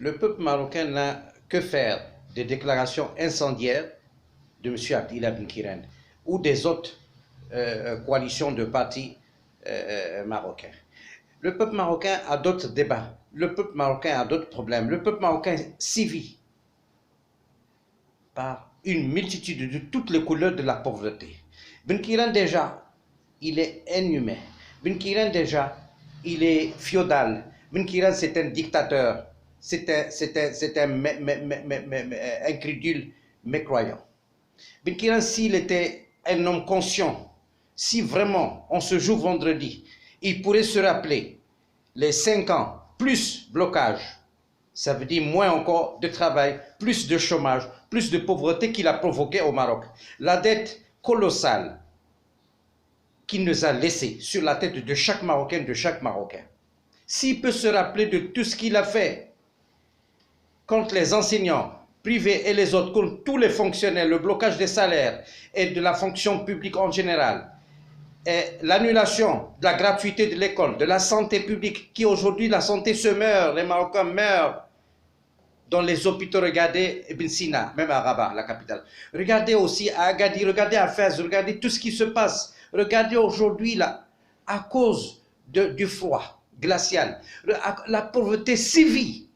Le peuple marocain n'a que faire des déclarations incendiaires de M. Abdillah Ben Kiren ou des autres coalitions de partis marocains. Le peuple marocain a d'autres débats, le peuple marocain a d'autres problèmes, le peuple marocain sévit par une multitude de toutes les couleurs de la pauvreté. Ben Kiren déjà, il est inhumain. Ben Kiren déjà, il est féodal. Ben Kiren c'est un dictateur, c'est un incrédule mécroyant. Ben Kiren s'il était un homme conscient, si vraiment on se joue vendredi, il pourrait se rappeler les 5 ans plus blocage, ça veut dire moins encore de travail, plus de chômage, plus de pauvreté qu'il a provoqué au Maroc. La dette colossale qu'il nous a laissée sur la tête de chaque Marocain, S'il peut se rappeler de tout ce qu'il a fait contre les enseignants privés et les autres, contre tous les fonctionnaires, le blocage des salaires et de la fonction publique en général, et l'annulation de la gratuité de l'école, de la santé publique, qui aujourd'hui la santé se meurt, les Marocains meurent dans les hôpitaux. Regardez Ibn Sina, même à Rabat, la capitale. Regardez aussi à Agadir, regardez à Fès, regardez tout ce qui se passe. Regardez aujourd'hui là, à cause du froid glacial, la pauvreté sévit.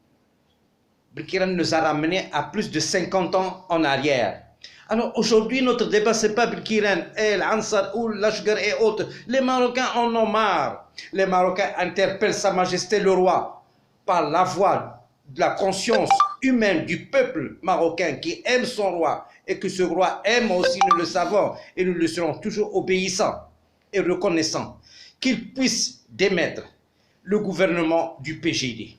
Ben Kiren nous a ramené à plus de 50 ans en arrière. Alors aujourd'hui, notre débat, ce n'est pas Ben Kiren, l'Ansar ou l'Ashgar et autres. Les Marocains en ont marre. Les Marocains interpellent Sa Majesté le Roi par la voix de la conscience humaine du peuple marocain qui aime son roi et que ce roi aime aussi, nous le savons, et nous le serons toujours obéissants et reconnaissants, qu'il puisse démettre le gouvernement du PJD.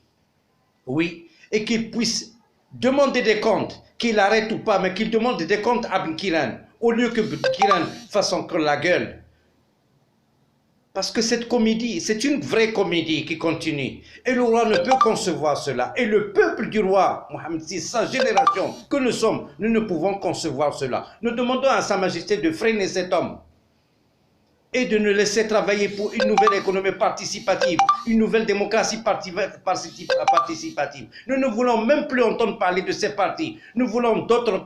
Oui, et qu'il puisse demander des comptes, qu'il arrête ou pas, mais qu'il demande des comptes à Ben Kiren, au lieu que Ben Kiren fasse encore la gueule. Parce que cette comédie, c'est une vraie comédie qui continue. Et le roi ne peut concevoir cela. Et le peuple du roi, Mohamed VI, sa génération que nous sommes, nous ne pouvons concevoir cela. Nous demandons à Sa Majesté de freiner cet homme et de nous laisser travailler pour une nouvelle économie participative, une nouvelle démocratie participative. Nous ne voulons même plus entendre parler de ces partis. Nous voulons d'autres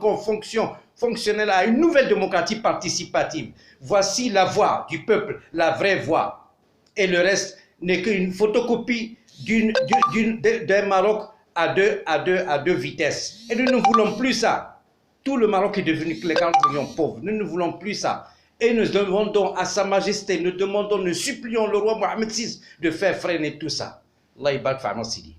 fonctionnels à une nouvelle démocratie participative. Voici la voix du peuple, la vraie voix. Et le reste n'est qu'une photocopie d'un Maroc à deux vitesses. Et nous ne voulons plus ça. Tout le Maroc est devenu les 40 millions pauvres. Nous ne voulons plus ça. Et nous demandons à Sa Majesté, nous supplions le roi Mohamed VI de faire freiner tout ça. Allah Ibarak Fa'na Sidi.